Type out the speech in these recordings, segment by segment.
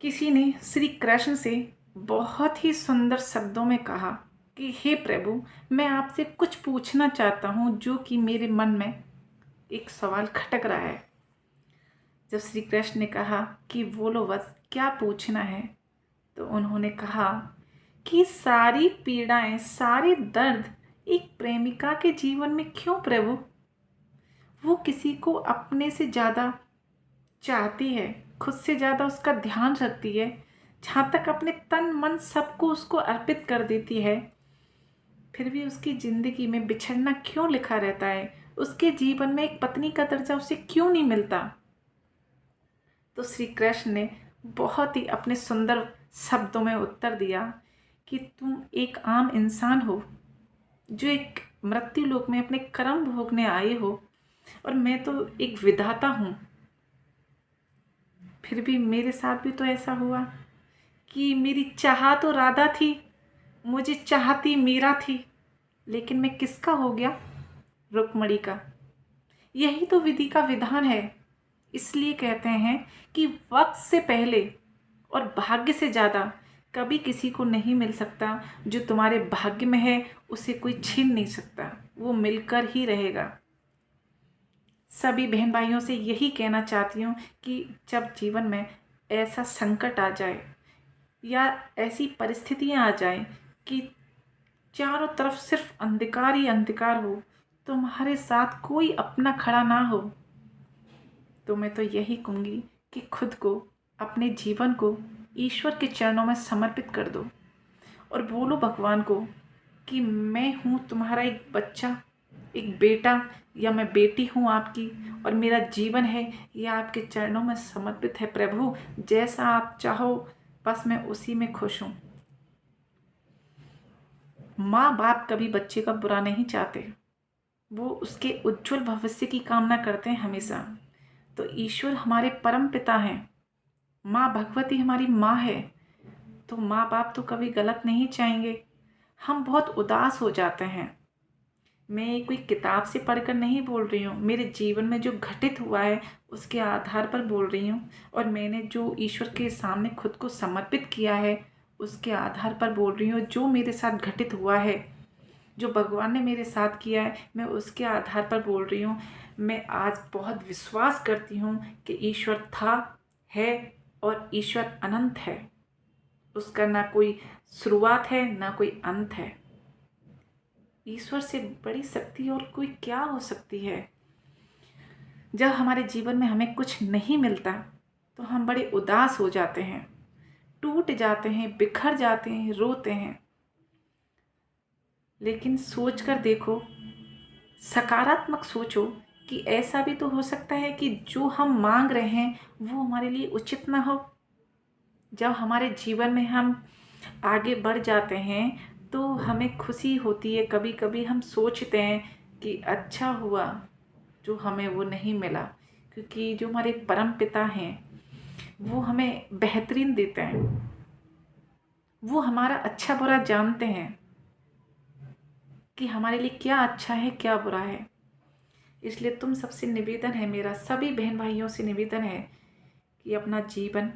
किसी ने श्री कृष्ण से बहुत ही सुंदर शब्दों में कहा कि हे प्रभु, मैं आपसे कुछ पूछना चाहता हूँ जो कि मेरे मन में एक सवाल खटक रहा है। जब श्री कृष्ण ने कहा कि बोलो बस क्या पूछना है, तो उन्होंने कहा कि सारी पीड़ाएं, सारे दर्द एक प्रेमिका के जीवन में क्यों प्रभु? वो किसी को अपने से ज़्यादा चाहती है, खुद से ज़्यादा उसका ध्यान रखती है, जहाँ तक अपने तन मन सबको उसको अर्पित कर देती है। फिर भी उसकी ज़िंदगी में बिछड़ना क्यों लिखा रहता है? उसके जीवन में एक पत्नी का दर्जा उसे क्यों नहीं मिलता? तो श्री कृष्ण ने बहुत ही अपने सुंदर शब्दों में उत्तर दिया कि तुम एक आम इंसान हो जो एक मृत्यु लोक में अपने कर्म भोगने आए हो, और मैं तो एक विधाता हूँ। फिर भी मेरे साथ भी तो ऐसा हुआ कि मेरी चाह तो राधा थी, मुझे चाहती मीरा थी, लेकिन मैं किसका हो गया? रुक्मणी का। यही तो विधि का विधान है। इसलिए कहते हैं कि वक्त से पहले और भाग्य से ज़्यादा कभी किसी को नहीं मिल सकता। जो तुम्हारे भाग्य में है उसे कोई छीन नहीं सकता, वो मिलकर ही रहेगा। सभी बहन भाइयों से यही कहना चाहती हूँ कि जब जीवन में ऐसा संकट आ जाए या ऐसी परिस्थितियाँ आ जाएं कि चारों तरफ सिर्फ अंधकार ही अंधकार हो, तुम्हारे साथ कोई अपना खड़ा ना हो, तो मैं तो यही कहूँगी कि खुद को, अपने जीवन को ईश्वर के चरणों में समर्पित कर दो और बोलो भगवान को कि मैं हूँ तुम्हारा एक बच्चा, एक बेटा या मैं बेटी हूँ आपकी, और मेरा जीवन है यह आपके चरणों में समर्पित है प्रभु। जैसा आप चाहो बस मैं उसी में खुश हूँ। माँ बाप कभी बच्चे का बुरा नहीं चाहते, वो उसके उज्जवल भविष्य की कामना करते हैं हमेशा। तो ईश्वर हमारे परम पिता हैं, माँ भगवती हमारी माँ है, तो माँ बाप तो कभी गलत नहीं चाहेंगे। हम बहुत उदास हो जाते हैं। मैं कोई किताब से पढ़कर नहीं बोल रही हूँ, मेरे जीवन में जो घटित हुआ है उसके आधार पर बोल रही हूँ, और मैंने जो ईश्वर के सामने खुद को समर्पित किया है उसके आधार पर बोल रही हूँ। जो मेरे साथ घटित हुआ है, जो भगवान ने मेरे साथ किया है, मैं उसके आधार पर बोल रही हूँ। मैं आज बहुत विश्वास करती हूँ कि ईश्वर था, है और ईश्वर अनंत है। उसका ना कोई शुरुआत है ना कोई अंत है। ईश्वर से बड़ी शक्ति और कोई क्या हो सकती है? जब हमारे जीवन में हमें कुछ नहीं मिलता तो हम बड़े उदास हो जाते हैं, टूट जाते हैं, बिखर जाते हैं, रोते हैं। लेकिन सोच कर देखो, सकारात्मक सोचो कि ऐसा भी तो हो सकता है कि जो हम मांग रहे हैं वो हमारे लिए उचित ना हो। जब हमारे जीवन में हम आगे बढ़ जाते हैं तो हमें खुशी होती है। कभी कभी हम सोचते हैं कि अच्छा हुआ जो हमें वो नहीं मिला, क्योंकि जो हमारे परम पिता हैं वो हमें बेहतरीन देते हैं। वो हमारा अच्छा बुरा जानते हैं कि हमारे लिए क्या अच्छा है क्या बुरा है। इसलिए तुम सबसे निवेदन है मेरा, सभी बहन भाइयों से निवेदन है कि अपना जीवन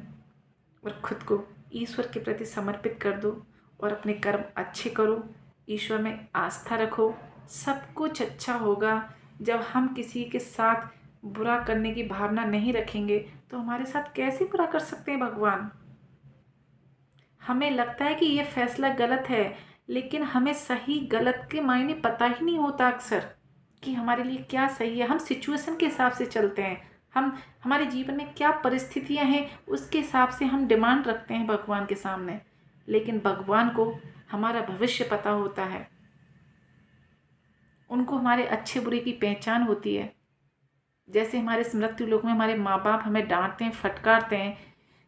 और खुद को ईश्वर के प्रति समर्पित कर दो और अपने कर्म अच्छे करो, ईश्वर में आस्था रखो। सब कुछ अच्छा होगा। जब हम किसी के साथ बुरा करने की भावना नहीं रखेंगे तो हमारे साथ कैसे बुरा कर सकते हैं भगवान? हमें लगता है कि ये फैसला गलत है, लेकिन हमें सही गलत के मायने पता ही नहीं होता अक्सर कि हमारे लिए क्या सही है। हम सिचुएशन के हिसाब से चलते हैं। हम हमारे जीवन में क्या परिस्थितियां हैं उसके हिसाब से हम डिमांड रखते हैं भगवान के सामने, लेकिन भगवान को हमारा भविष्य पता होता है। उनको हमारे अच्छे बुरे की पहचान होती है। जैसे हमारे स्मृति लोक में हमारे माँ बाप हमें डांटते हैं, फटकारते हैं,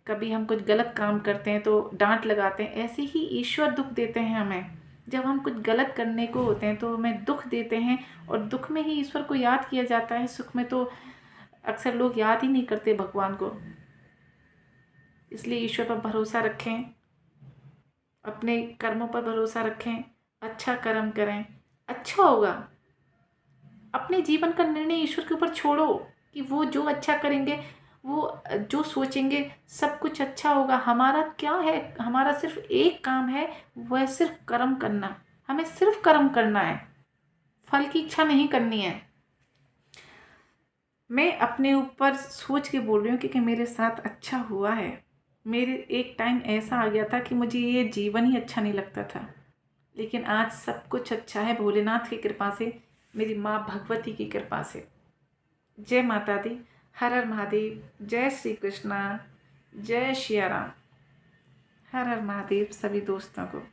कभी हम कुछ गलत काम करते हैं तो डांट लगाते हैं, ऐसे ही ईश्वर दुख देते हैं हमें। जब हम कुछ गलत करने को होते हैं तो हमें दुख देते हैं, और दुख में ही ईश्वर को याद किया जाता है। सुख में तो अक्सर लोग याद ही नहीं करते भगवान को। इसलिए ईश्वर पर भरोसा रखें, अपने कर्मों पर भरोसा रखें, अच्छा कर्म करें, अच्छा होगा। अपने जीवन का निर्णय ईश्वर के ऊपर छोड़ो कि वो जो अच्छा करेंगे वो जो सोचेंगे सब कुछ अच्छा होगा। हमारा क्या है, हमारा सिर्फ एक काम है, वह सिर्फ कर्म करना। हमें सिर्फ कर्म करना है, फल की इच्छा नहीं करनी है। मैं अपने ऊपर सोच के बोल रही हूँ क्योंकि मेरे साथ अच्छा हुआ है। मेरे एक टाइम ऐसा आ गया था कि मुझे ये जीवन ही अच्छा नहीं लगता था, लेकिन आज सब कुछ अच्छा है भोलेनाथ की कृपा से, मेरी माँ भगवती की कृपा से। जय माता दी। हर हर महादेव। जय श्री कृष्णा। जय श्री राम। हर हर महादेव सभी दोस्तों को।